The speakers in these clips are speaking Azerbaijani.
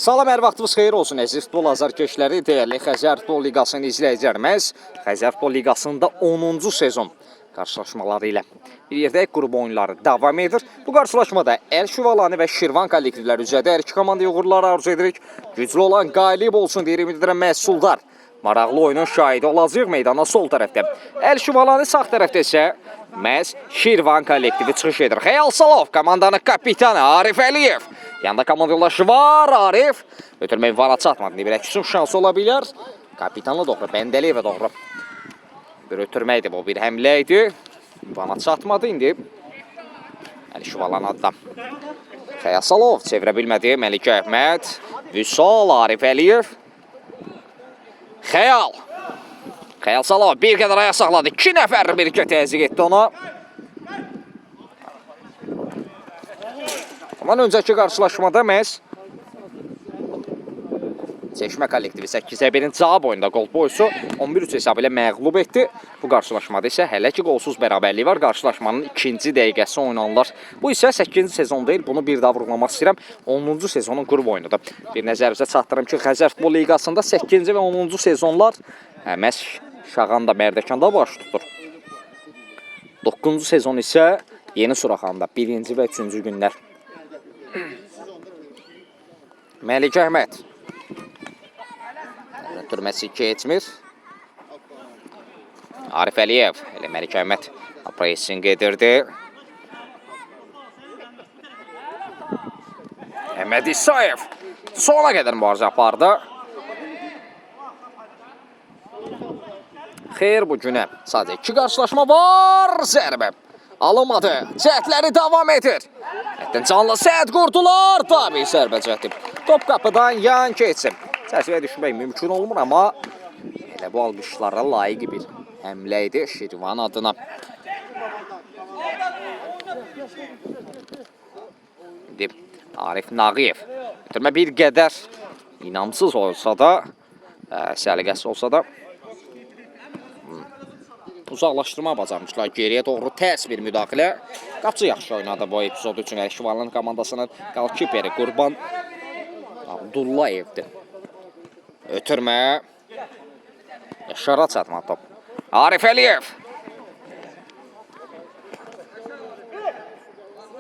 Salam, hər vaxtınız xeyir olsun əziz futbol azarkeşləri, dəyərli Xəzər Futbol Liqasının izləyicilərimiz. Xəzər Futbol Liqasında 10-cu sezon qarşılaşmaları ilə bir yerdəyik, qrup oyunları davam edir. Bu qarşılaşmada Əl Şüvalani və Şirvan kollektivləri üzrədə hər iki komandaya uğurlar arzu edirik. Güclü olan qalib olsun deyə ümid edirəm məhsuldar. Maraqlı oyunun şahidi olacaq meydana sol tərəfdə. Əl Şüvalani sağ tərəfdə isə məhz Şirvan kollektivi çıxış edir. Xəyal Salov komandanın kapitanı Arif Əliyev. Yanında komanda yoldaşı var Arif. Ötürmək vara çatmadı. Bir əksüm şansı ola bilər. Kapitanı doğru, Bəndəliyevə doğru. Bir ötürməkdir bu, bir həmlə idi. Vana çatmadı indi. Əli Şüvalan adına. Xəyal Salov çevirə bilmədi. Məlikə Əhməd. Vüsal, Arif Əliyev. Xəyal. Xəyal Salov bir qədər ayaq saxladı. 2 nəfər birlikdə təzyiq etdi ona. Ondan öncəki qarşılaşmada məhz Çeşmə kollektivi 8-1-in cavab oyunda qol boyusu 11-3 hesabı ilə məğlub etdi. Bu qarşılaşmada isə hələ ki qolsuz bərabərliyi var. Qarşılaşmanın 2-ci dəqiqəsi oynanırlar. Bu isə 8-ci sezon deyil. Bunu bir daha vurğulamaq istəyirəm. 10-cu sezonun qrup oyunudur. Bir nəzərinizə çatdırım ki, Xəzər Futbol Liqasında 8-ci və 10-cu sezonlar məhz Şağanda, Mərdəkanda baş tutur. 9-cu sezon isə Yeni Suraxanda 1-ci və 3-cü günlər. Məlikə Əhməd. Ötürməsi keçmir. Arif Əliyev. Elə Məlikə Əhməd pressing edirdi. Əhməd İsayev sona qədər mübarizə apardı. Xeyr, bu günə sadəcə 2 qarşılaşma var. Zərbə alınmadı. Cəhdləri davam edir. Həddən canlı səhət qurdular. Tabii zərbə cəhdi. Top qapıdan yan keçsin. Çərçivəyə düşmək mümkün olmur, amma elə bu alqışlara layiq bir həmlə idi Şirvan adına. İndi Arif Nağıyev. Ötürmə bir qədər inamsız olsa da, səliqəsi olsa da uzaqlaşdırma bacarmışlar. Geriyə doğru tərs bir müdaxilə. Qapçı yaxşı oynadı bu epizod üçün. Şirvanın komandasının qalkiperi Qurban Abdullayevdir. Ötürmə. Yaşara çatma top. Arif Əliyev.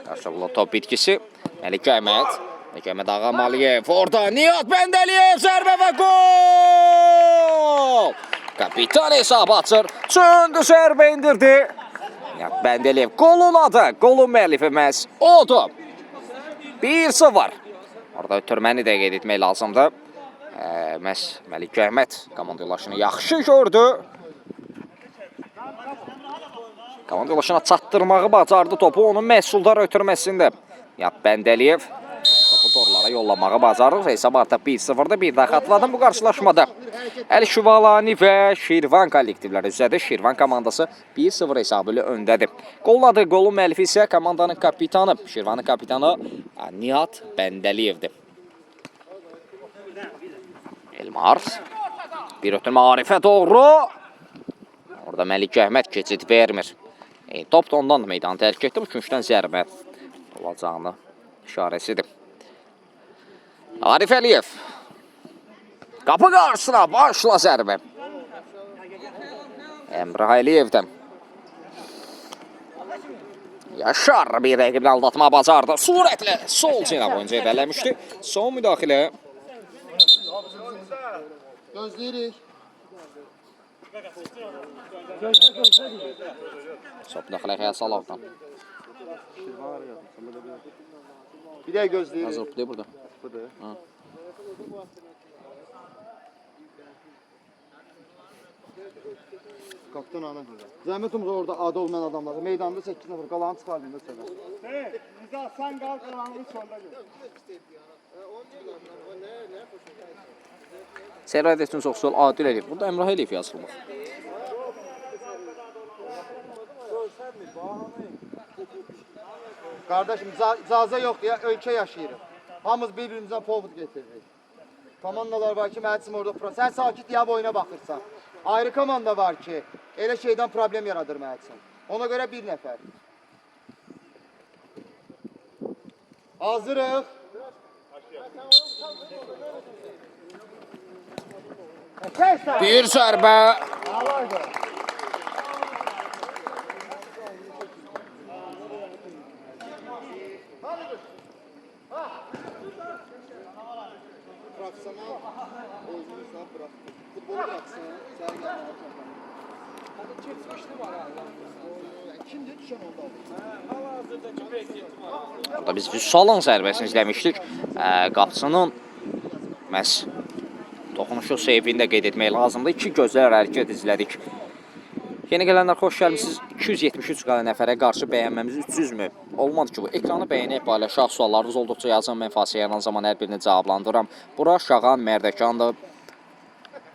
Qarşılıqlı top bitkisi. Məlikə Əhməd. Məlikə Əhməd Ağamaliyev. Orada Nihat Bəndəliyev. Zərbə və gol! Kapitan hesab açır. Çöndü, zərbə indirdi. Nihat Bəndəliyev. Golun adı. Golun müəllifi məhz odur. 1-0. Orada ötürməni də qeyd etmək lazımdır. Məhz Məlikə Əhməd komanda yoldaşını yaxşı gördü. Komanda yoldaşına çatdırmağı bacardı topu. Onun məhsuldar ötürməsində Nihat Bəndəliyev topu torlara yollamağı bacarır. Hesab artıq 1-0'da. Bir daha xatırladım bu qarşılaşmada. Əl Şüvalani və Şirvan kollektivləri üzrədə Şirvan komandası 1-0 hesabı ilə öndədir. Qolun adı, qolun müəllifi isə komandanın kapitanı, Şirvanın kapitanı Nihat Bəndəliyevdir. Elmar. Bir ötürmə Arifə doğru. Orada Məlikə Əhməd keçid vermir. Top da ondan da meydanı tərk etdi. Bu küncdən zərbə olacağını işarəsidir. Arif Əliyev. Qapı qarşısına başla zərbə. Əmrah Əliyevdən. Yaşar bir rəqibini aldatma bacardı. Surətlə sol cinə boyunca edələmişdi. Son müdaxilə. Gözləyirik. Son müdaxilə Xəyal Salovdan. Bir də gözləyirik. Hazır play burada. Budur. Kaptan ana. Zəhmət olmasa orada adı olmayan adamları meydanda 8 nəfər qalanı çıxardın da sənə. Rıza sen kal kalanını sonda gör. Sərvət etsin çox sol Adil Əliyev. Burada Əmrah Əliyev yazılmır. Qardaşım icazə yoxdur ya, ölkə yaşayırıq. Hamımız bir-birimizdən povud getiririk. Komandalar var ki, məhəccim orada sən sakit deyab oyuna baxırsan. Ayrı komanda var ki, elə şeydən problem yaradır məhəccim. Ona görə bir nəfər. Hazırıq. Bir zərbə. Profesyonel oyuncular bırak. Futbolu bıraksın. Sen gel. Hadi geçmişti var Allah. Kimdi düşen oldu? Burada biz Vüsalın zərbəsini izləmişdik. Qapçının məhz toxunuşu seyfini də qeyd etmək lazımdır. İki gözəl hərəkət izlədik. Yeni gələnlər xoş gəlmişsiniz. 273 qalən nəfərə qarşı bəyənməmiz 300 mü? Olmadı ki bu. Ekranı bəyənək, paylaşaq. Suallarınız olduqca yazın. Mən Fasih yanan zaman hər birini cavablandıram. Bura Şağan Mərdəkandır.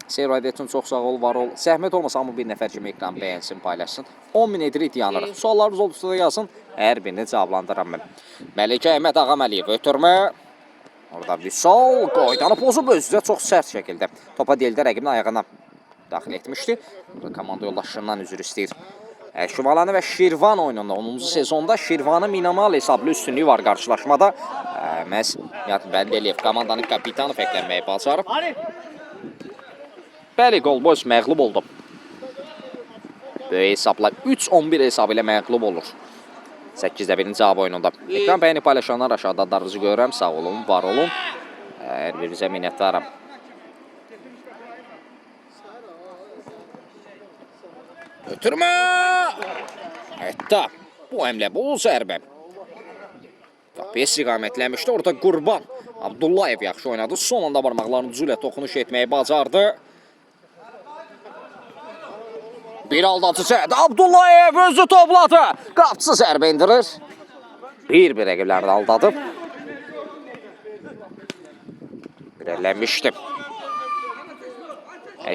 Seyr ediyyətin çox sağ ol, var ol. Zəhmət olmasa amma bir nəfər kimi ekran bəyənsin, paylaşsın. 10.000 edirik yanırıq. Suallarınız olduqca da yazın. Hər birini cavablandıram mən. Məlikə Əhməd Ağaməliyev ötürmə. Orada Vüsal qoydanı pozub özünə çox sərt şəkildə. Topa deldə rəqibin ayağına daxil etmişdi. Burada komanda yoldaşlarından üzr istəyir. Şüvalanı və Şirvan oyununda 10-cu sezonda Şirvanın minimal hesablı üstünlüyü var qarşılaşmada. Məhz Nihat Bəndəliyev komandanın kapitanı fərqlənməyi bacarıb. Bəli, Qolboz məğlub oldu. Böyük hesabla 3-11 hesabı ilə məğlub olur. 8-də 1-in cavab oyununda. Ekran bəyəni paylaşanlar aşağıda adlarınızı görürəm. Sağ olun, var olun. Hər birinizə minnətdaram. Ötürmə! Hətta bu həmlə, bu zərbə. Qapıya istiqamətləmişdi. Orada Qurban Abdullayev yaxşı oynadı. Son anda barmaqlarının ucu ilə toxunuş etməyi bacardı. Bir aldatıcı zərbə. Abdullayev özü topladı. Qapçı zərbə indirir. Bir rəqiblərini aldadıb. Birələnmişdi.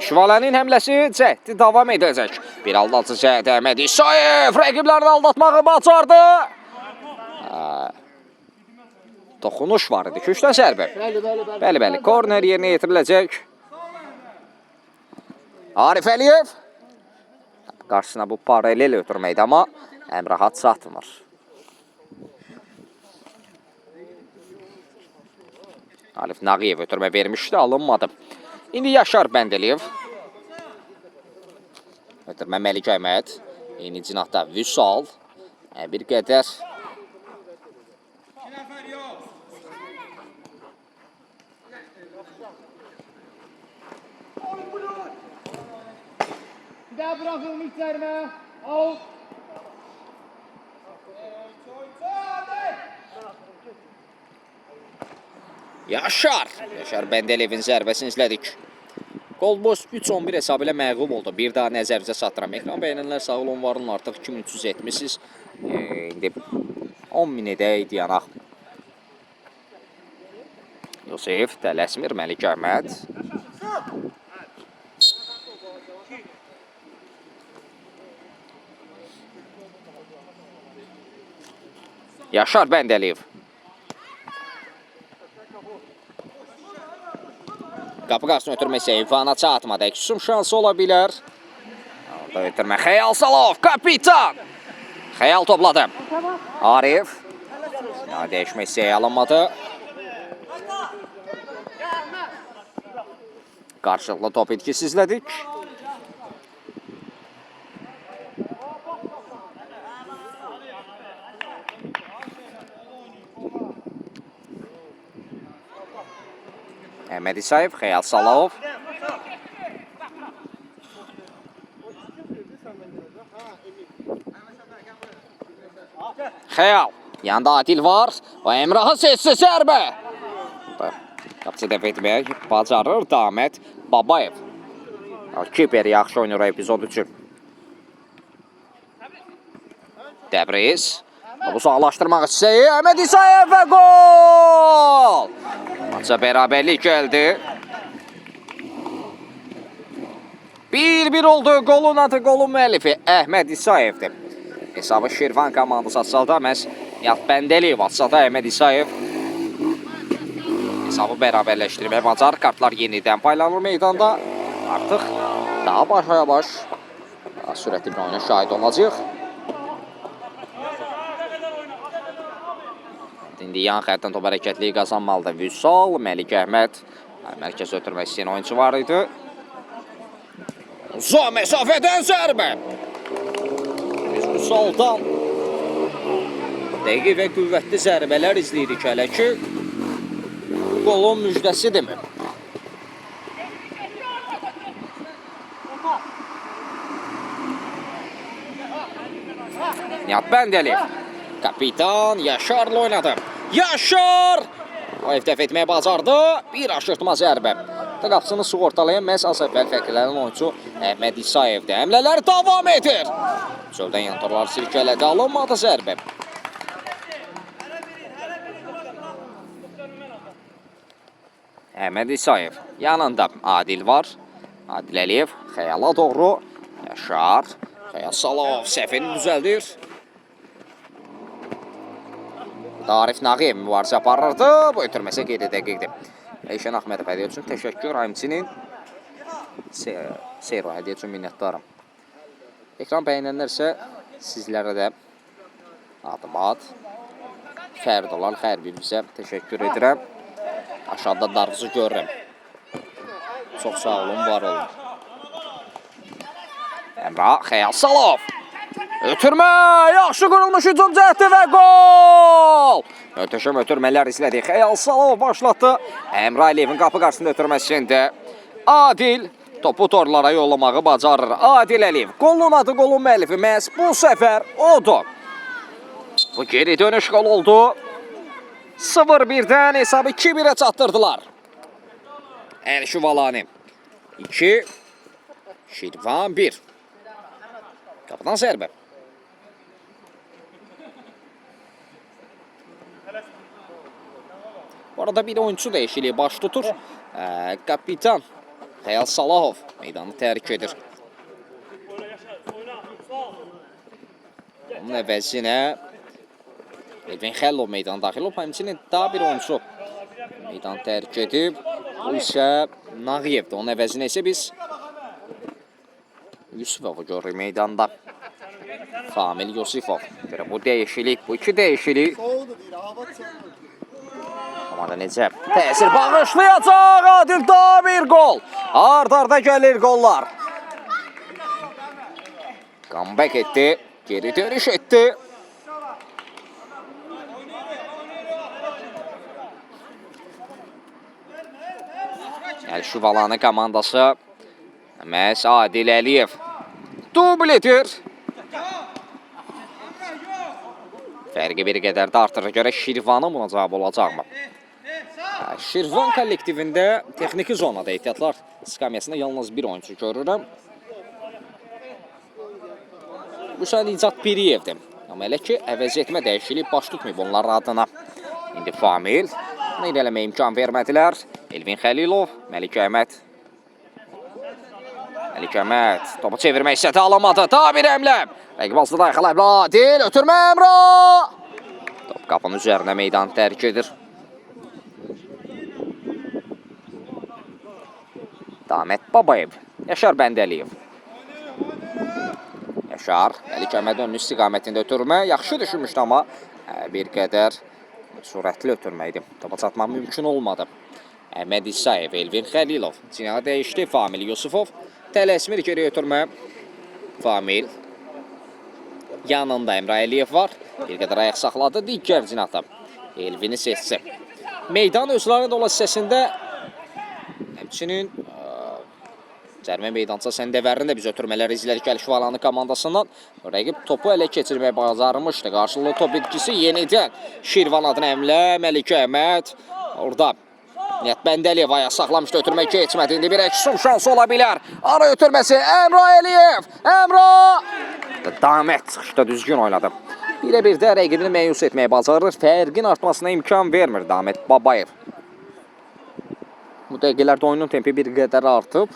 Şüvalənin həmləsi cəhdi davam edəcək. Bir aldatıcı zərbə Əhməd İsayev rəqiblərini aldatmağı bacardı. Toxunuş var idi. Köşdən zərbə. Bəli, korner yerinə yetiriləcək. Arif Əliyev. Qarşısına bu paralel ötürməkdə, amma Əmrahat çatmır. Arif Nağıyev ötürmə vermişdi, alınmadı. İndi Yaşar Bəndəliyev. Ötürmə Məlik Əhməd. Yeni cinahda Vüsal. Bir qədər. Bir daha bırakılmış zərbə. Out. Yaşar Bəndəliyevin zərbəsini izlədik. Qolboz 3-11 hesabı ilə məğlub oldu. Bir daha nəzərinizə çatdıram. Ekran bəyənənlər sağ olun, var olun, artıq 2300 etmişsiniz. İndi 10.000 edək yanaq. Yusif tələsmir, Məlik Əhməd. Yaşar Bəndəliyev. Qapı qarşısına ötürməsə İvana çatmadı. Əksum şansı ola bilər. Orada ötürmə Xəyal Salov, kapitan. Xəyal topladı. Arif. Dəyişmək istəyə alınmadı. Qarşılıqlı top itkisi izlədik. Əhməd İsayev, Xəyal Salov. Xəyal. Yanda Adil var. O Əmrahın sessiz zərbə. Qapıcı dəfə etməyə bacarır Daməd Babayev. Kiper yaxşı oynayır epizod üçün. Dəbriz. Bu sağlaşdırmaq istəyi. Əhməd İsayev və gol! Maça bərabərlik gəldi. 1-1 oldu. Golun adı, golun müəllifi Əhməd İsayevdir. Hesabı Şirvan komandası açsalda məhz Nihat Bəndəliyev açsa da Əhməd İsayev hesabı bərabərləşdirməyə bacar. Kartlar yenidən paylanır meydanda. Artıq daha başa-baş sürətli bir oyuna şahid olacaq. İndi yan xətdən top hərəkətliyi qazanmalıdır. Vüsal, Məlik Əhməd. Mərkəz ötürmək istəyən oyuncu var idi. Uzaq məsafədən zərbə. Biz Vüsaldan dəqiq və qüvvətli zərbələr izləyirik hələ ki. Qolun müjdəsidirmi? Nihat Bəndəliyev. Kapitan Yaşar'la oynadı. Yaşar! O dəf etməyə bacardı. Bir aşırtma zərbə. Qapısını sığortalayan məhz az əvvəl fərqlənən oyuncu Əhməd İsayevdir. Həmlələr davam edir. Çöldən yantarlar silkələdi. Alınmadı zərbə. Əhməd İsayev. Yanında Adil var. Adil Əliyev. Xəyala doğru. Yaşar. Xəyal Salov səhvini düzəldir. Arif Nağıyev mübarizə aparırdı. Bu ötürməsə qeyri dəqiqdir. Eyşən Axmədov hədiyyə üçün təşəkkür. Həmçinin Seyro hədiyyə üçün minnətdarım. Ekran bəyənənlərsə sizlərə də adım-ad Fərdolal Xərbimizə təşəkkür edirəm. Aşağıda darğızı görürəm. Çox sağ olun, var olun. Əmrah Xəyal Salov. Ötürmə, yaxşı qurulmuş hücum cəhdi və gol! Möhtəşəm ötürmələr izlədi. Xəyal Salov başlatdı. Əmrah Əliyevin qapı qarşısında ötürməsində Adil topu torlara yollamağı bacarır. Adil Əliyev. Qolun adı, qolun müəllifi məhz bu səfər odur. Bu geri dönüş qol oldu. 0-1-dən hesabı 2-1-ə çatdırdılar. El Şüvalani 2, Şirvan 1. Qapıdan zərbə. Bu arada bir oyuncu dəyişikliyi baş tutur. Kapitan Xəyal Salahov meydanı tərk edir. Onun əvəzinə Elvin Xəllov meydana daxil olub. Həmçinin daha bir oyuncu meydanı tərk edib. Bu isə Nağıyevdir. Onun əvəzinə isə biz Yusufovu görürük meydanda. Famil Yusufov. Bu dəyişiklik, bu iki dəyişiklik. Amma da necə təsir bağışlayacaq. Adil daha bir gol. Ard-arda gəlir gollar. Comeback etdi. Geri dönüş etdi. El Şüvalani komandası məhz Adil Əliyev dubl edir. Fərqi bir qədər də artırır. Görə Şirvanın buna cavab olacaqmı? Şirvan kollektivində texniki zonada ehtiyatlar skamyasında yalnız bir oyuncu görürəm. Bu sən İcat Piriyevdir. Amma elə ki, əvəz etmə dəyişiklik baş tutmayıb onların adına. İndi Famil. Bunu irələməyə imkan vermədilər. Elvin Xəlilov, Məlik Əhməd. Məlik Əhməd topu çevirmək istədi, alamadı. Daha bir əmlə. Rəqib alsıda yaxalayıb. Adil, ötürmə Əmrah. Top qapının üzərinə meydanı tərk edir. Damet Babayev, Yaşar Bəndəliyev. Yaşar, Məlik Əhməd önün istiqamətində ötürmə. Yaxşı düşünmüşdü amma bir qədər sürətli ötürməkdir. Topa çatmaq mümkün olmadı. Əhməd İsayev, Elvin Xəlilov. Cinahı dəyişdi. Famil Yusufov. Tələsmir geri ötürmə. Famil. Yanında Əmrah Əliyev var. Bir qədər ayaq saxladı. Digər cinahda Elvini seçsi. Meydan özləri dola hissəsində həmçinin cərmə meydança səndəvərində biz ötürmələr izlədik El Şüvalani komandasından. Rəqib topu ələ keçirməyə bacarmışdı. Qarşılıqlı top itkisi yenidən Şirvan adına əmlə, Məlik Əhməd. Orada Nihat Bəndəliyev ayaq saxlamışdı, ötürmək keçmədi. İndi bir əksum şansı ola bilər. Ara ötürməsi Əmrah Əliyev. Əmrah! Damet çıxışda düzgün oynadı. Bir də rəqibini məyus etməyə bacarır. Fərqin artmasına imkan vermir Damet Babayev. Bu dəqiqələrdə oyunun tempi bir qədər artıb.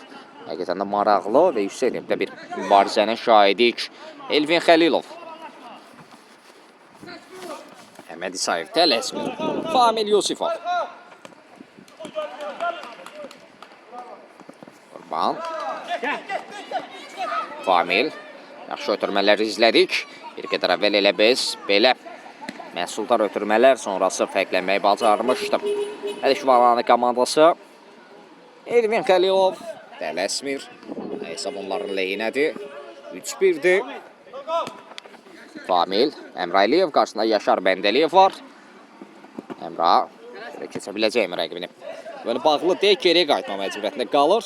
Həqiqətən də maraqlı və yüksək tempdə bir mübarizənin şahidik. Elvin Xəlilov. Əhməd İsayev, tələsmir. Famil Yusufov. Qurban. Famil. Yaxşı ötürmələri izlədik. Bir qədər əvvəl elə biz belə Məhsuldar ötürmələr sonrası fərqlənməyi bacarmışdı. Əlişvalanı komandası Elvin Xəlilov tələsmir. Hesab onların leyinədir. 3-1'dir. Famil Əmrəliyev qarşısında Yaşar Bəndəliyev var. Əmrə keçə biləcək mi rəqibini? Böyle bağlı deyək, geriyə qayıtma məcburiyyətində qalır.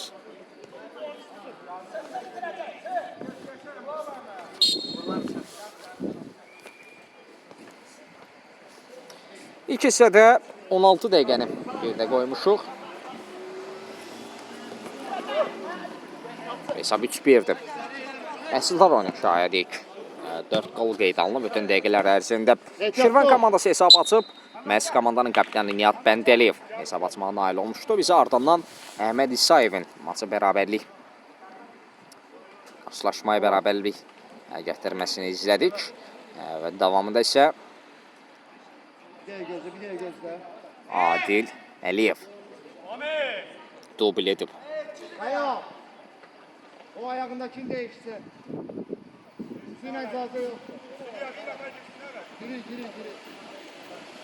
İkisi də 16 dəqiqəni yerdə qoymuşuq. Hesab 3-1'dir. Məhsuldar oyunu şayədik. 4 qol qeyd alınıb bütün dəqiqələr ərzində. Şirvan komandası hesab açıb. Məhz komandanın kapitani Nihat Bəndəliyev hesab açmağa nail olmuşdu. Bizi ardından Əhməd İsayevin maçı bərabərlik, qarşılaşmaya bərabərlik gətirməsini izlədik. Və davamında isə Adil Əliyev dubl edib. O ayağında kim değişsin? Sizin ecazı yok. Giri.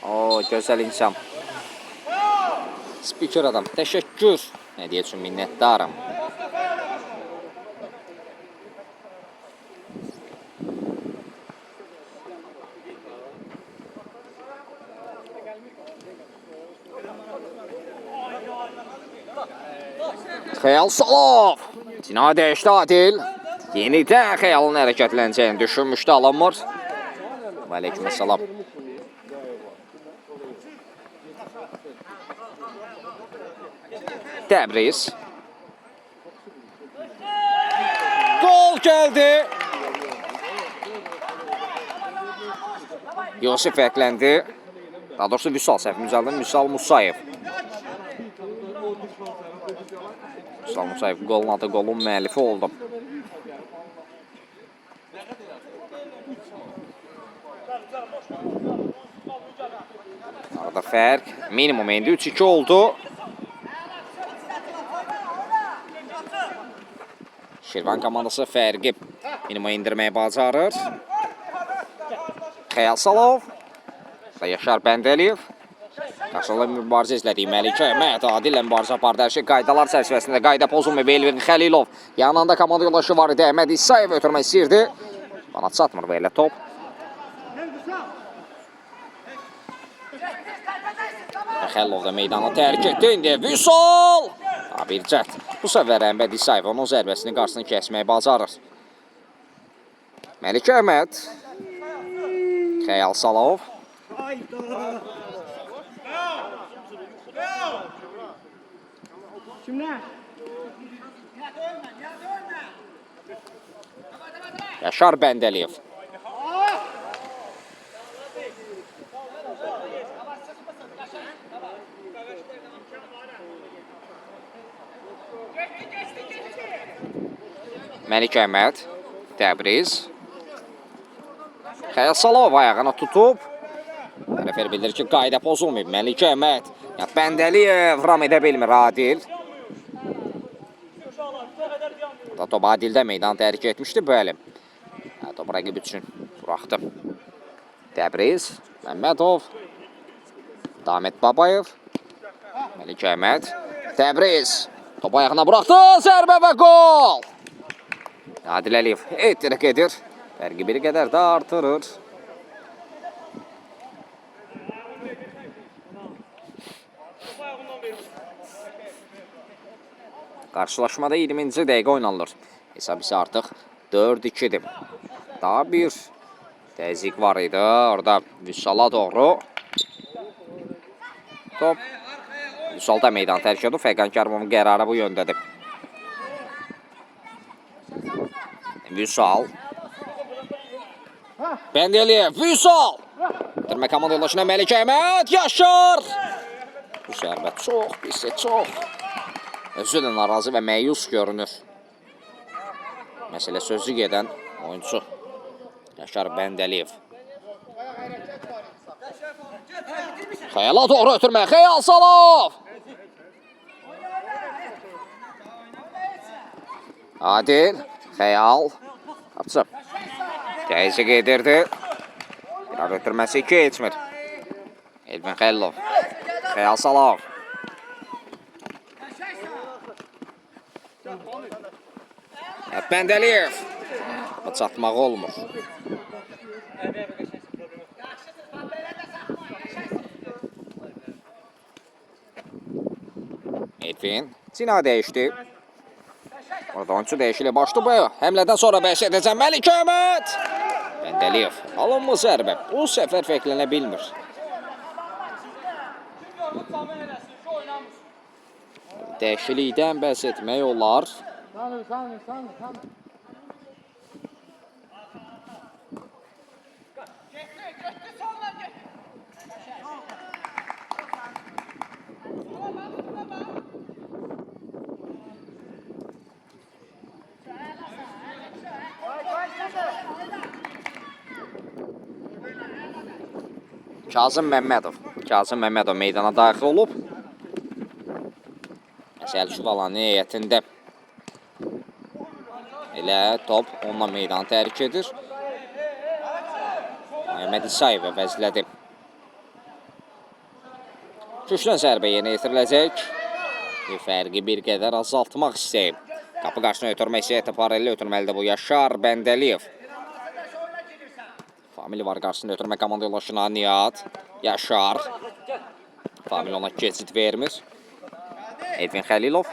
O gözəl insan. Spiker adam. Təşəkkür. Nə deyəcəm, minnətdarım. Xəyal Salov. Cina dəyişdi Adil. Yenidən Xəyalın hərəkətlənəcəyini düşünmüşdü, alınmır. Aleykümselam. Təbriz. Gol gəldi. Yosif fərqləndi. Daha doğrusu Vüsal səhv mücəllədən Vüsal Musayev. Vüsal Musayev golun adı, golun müəllifi oldu. Arada fərq minimum indi 3-2 oldu. Şirvan komandası fərqi minimuma indirməyə bacarır. Xəyal Salov və Yaşar Bəndəliyev. Qarşılıqlı mübarizə izlədik. Məlikə Əhməd Adillə mübarizə apardı. Hər şey qaydalar çərçivəsində qayda pozulmayıb. Elvin Xəlilov yanında komanda yoldaşı var idi. Əhməd İsayev ötürmək istəyirdi. Bana çatmır belə top. Xəlilov da meydanı tərk etdi. İndi Vüsal! Bir cəhd. Bu səfər Əhməd İsayev onun zərbəsini qarşısını kəsməyi bacarır. Məlikə Əhməd. Xəyal Salov. Yaşar Bəndəliyev. Məlikə Əhməd. Təbriz. Xəyal Salov ayağını tutub. Refer bildirir ki, qayda pozulmayıb. Məlikə Əhməd. Bəndəliyev ram edə bilmir Adil. Top Adildə meydan tərk etmişdi, bəli. Top rəqib üçün buraxdı. Təbriz. Məmmədov. Damet Babayev. Məlikə Əhməd. Təbriz. Top ayağına buraxdı. Zərbə və gol. Adil Əliyev ettirək edir. Fərqi bir qədər də artırır. Qarşılaşmada 20-ci dəqiqə oynanılır. Hesab isə artıq 4-2'dir. Daha bir təzyiq var idi. Orada Vüsala doğru. Top. Vüsal da meydan tərk edib. Fəqan Kərimovun qərarı bu yöndədir. Vüsal. Bəndəliyev. Vüsal. Dirmə komanda yoldaşına Məlikə Əhməd. Yaşar. Bu zərbə çox pis, çox. Özü də narazı və məyus görünür. Məsələ sözü gedən oyuncu Yaşar Bəndəliyev. Xəyala doğru ötürmə. Xəyal Salov. Adil. Xəyal. Atsı. Təzyiq edirdi. Qarar ötürməsi keçmir. Elvin Xəlilov. Xəyal Salov. Bəndəliyev. Çatmaq olmur. Elvin. Cina dəyişdi. Orada oyuncu dəyişilə başlı bu. Həmlədən sonra bəs edəcəm Məlik Əhməd. Bəndəliyev. Alınmı zərbə. Bu səfər fərqlənə bilmir. Dəyişilikdən bəhs etmək olar. Sanır. Kazım Məmmədov meydana daxil olub. Səlşu Valanın heyətində. Elə top onunla meydanı tərk edir. Məhəmməd İsayev əvəzlədi. Güclən zərbə yerinə yetiriləcək. Fərqi bir qədər azaltmaq istəyib. Qapı qarşısına ötürmə hissəyyəti paralel ötürməlidir bu Yaşar Bəndəliyev. Famili var qarşısında ötürmə komanda yoldaşına Nihat. Yaşar. Famili ona keçid vermir. Elvin Xəlilov.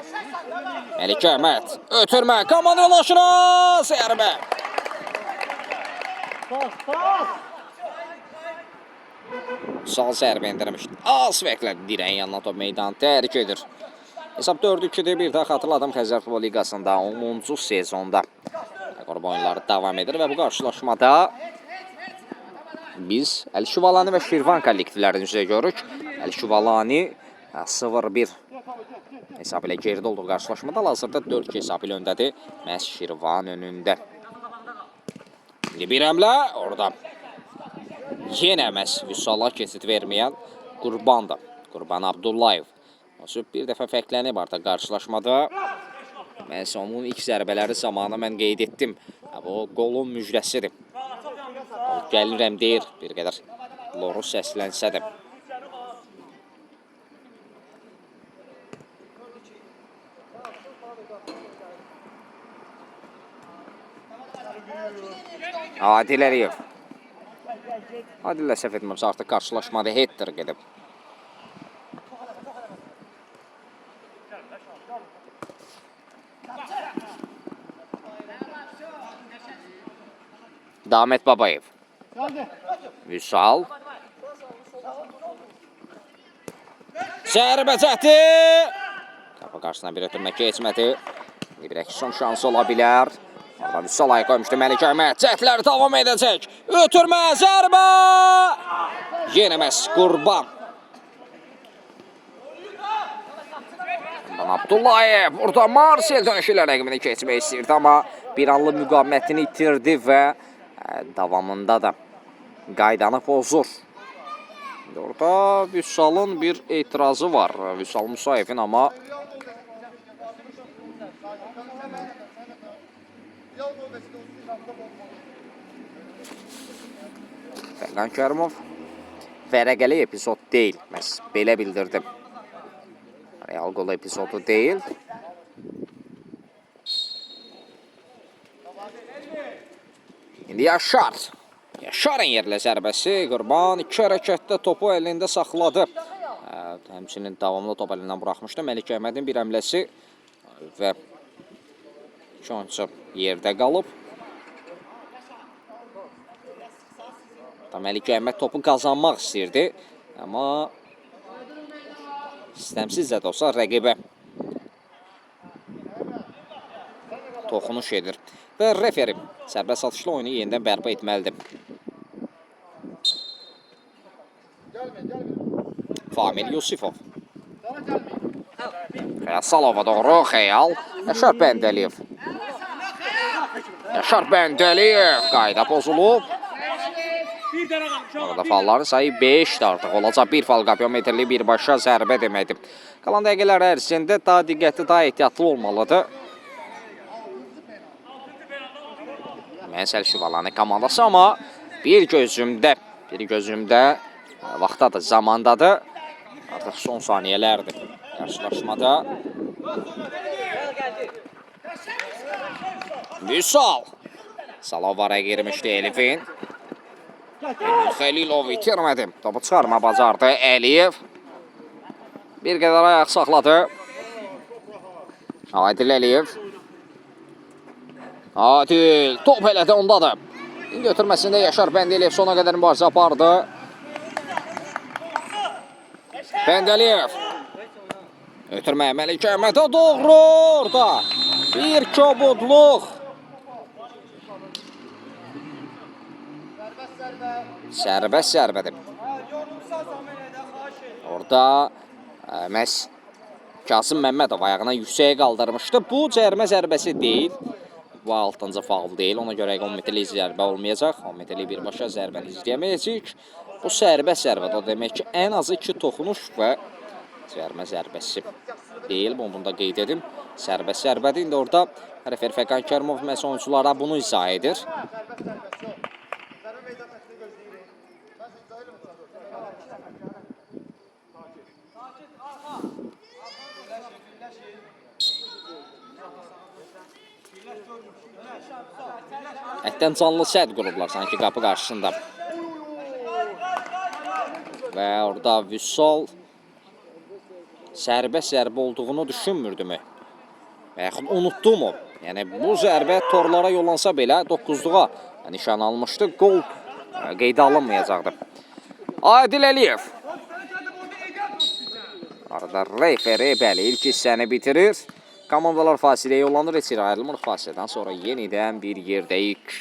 Məlik Əhməd. Ötürmə komanda yoldaşına zərbə. Sağ zərbə endirmişdi. Az vəqtlə dirəyin yanına top meydanı tərk edir. Hesab 4-2-dir. Bir daha xatırladım Xəzər Futbol Liqasında 10-cu sezonda qrup oyunları davam edir və bu qarşılaşmada biz Əli Şüvalani və Şirvan kollektivlərini üzrə görürük. Əli Şüvalani 0-1 hesab ilə geridə olduğu qarşılaşmada hazırda 4-2 hesab ilə öndədir. Məhz Şirvan önündə. Bir həmlə orada. Yenə məhz Vüsala keçid verməyən Qurbandır. Qurban Abdullayev. Bir dəfə fərqlənib artıq qarşılaşmada. Məhz onun ilk zərbələri zamanı mən qeyd etdim. O qolun müjdəsidir. Gəlirəm deyir bir qədər loru səslənsə də. Adil Əliyev. Adillə səhv etməmsə artıq qarşılaşmada header gedib. Damet Babayev. Vüsal. Zərbə çəkdi. Qapı qarşısına bir ötürmə keçmədi. Bir son şansı ola bilər. Orada Vüsal ayı qoymuşdu Məlik Əhməd. Cəhdləri davam edəcək. Ötürmə, zərbə. Yenə məhz Qurban. Abdullayev. Burada Marsel dönüşülə rəqibini keçmək istəyirdi, amma bir anlı müqavimətini itirdi və davamında da qaydanı pozur. Orada Vüsalın bir etirazı var. Vüsal Musayevin amma Fərqan Kərimov vərəqəli epizod deyil. Məhz belə bildirdim. Real gol epizodu deyil. İndi Yaşar. Yaşarın yerlə zərbəsi. Qurban iki hərəkətdə topu əlində saxladı. Həmçinin davamlı top əlindən buraxmışdı. Məlik Əhmədin bir həmləsi və iki oyuncu yerdə qalıb. Məlik Əhməd topu qazanmaq istəyirdi. Amma istəmsizcə də olsa rəqibə toxunuş edir. Və referi sərbəst atışlı oyunu yenidən bərpa etməlidir. Famil Yusifov. Xəyal Salova doğru. Xəyal. Yaşar Bəndəliyev. Yaşar Bəndəliyev. Qayda pozulub. Orada falların sayı 5'dir artıq. Olacaq bir fal qapiometrli birbaşa zərbə deməkdir. Qalan dəqiqələr ərzində daha diqqətli, daha ehtiyatlı olmalıdır. Əli Şüvalani komandası amma bir gözümdə Bir gözümdə vaxtadır, zamandadır. Artıq son saniyələrdir qarşılaşmada. Vüsal. Salovara girmişdi Elif'in. Xəlilov itirmədi. Topu çıxarma bacardı Əliyev. Bir qədər ayaq saxladı. Adil Əliyev. Adil. Top elə də ondadır. Götürməsində Yaşar Bəndəliyev sona qədər mübarizə apardı. Bəndəliyev. Ötürmə Məlik Əhmədə doğru orada. Bir kobudluq. Sərbəst zərbədir. Orada məhz Kasım Məmmədov ayağına yüksəyə qaldırmışdı. Bu cərimə zərbəsi deyil. Bu 6-cı faul deyil. Ona görə 10 metrlik zərbə olmayacaq. 10 metrlik birbaşa zərbəni izləyəməyəcək. Bu sərbəst zərbədir. O demək ki, ən azı 2 toxunuş və cərimə zərbəsi deyil. Bunu da qeyd edim. Sərbəst zərbədir. İndi orada refer Fəqan Kərimov məhz oyunculara bunu izah edir. Ətdən canlı sədd qurublar sanki qapı qarşısında. Və orada Vüsal sərbəst zərbə olduğunu düşünmürdümü? Və yaxud unutdu mu? Yəni bu zərbə torlara yollansa belə 9-luğa nişan almışdı. Qol qeydə alınmayacaqdı. Adil Əliyev. Arada referi bəli ilk hissəni bitirir. Komandalar fasiləyə yollanır, heç ayrılmır fasilədən sonra yenidən bir yerdəyik.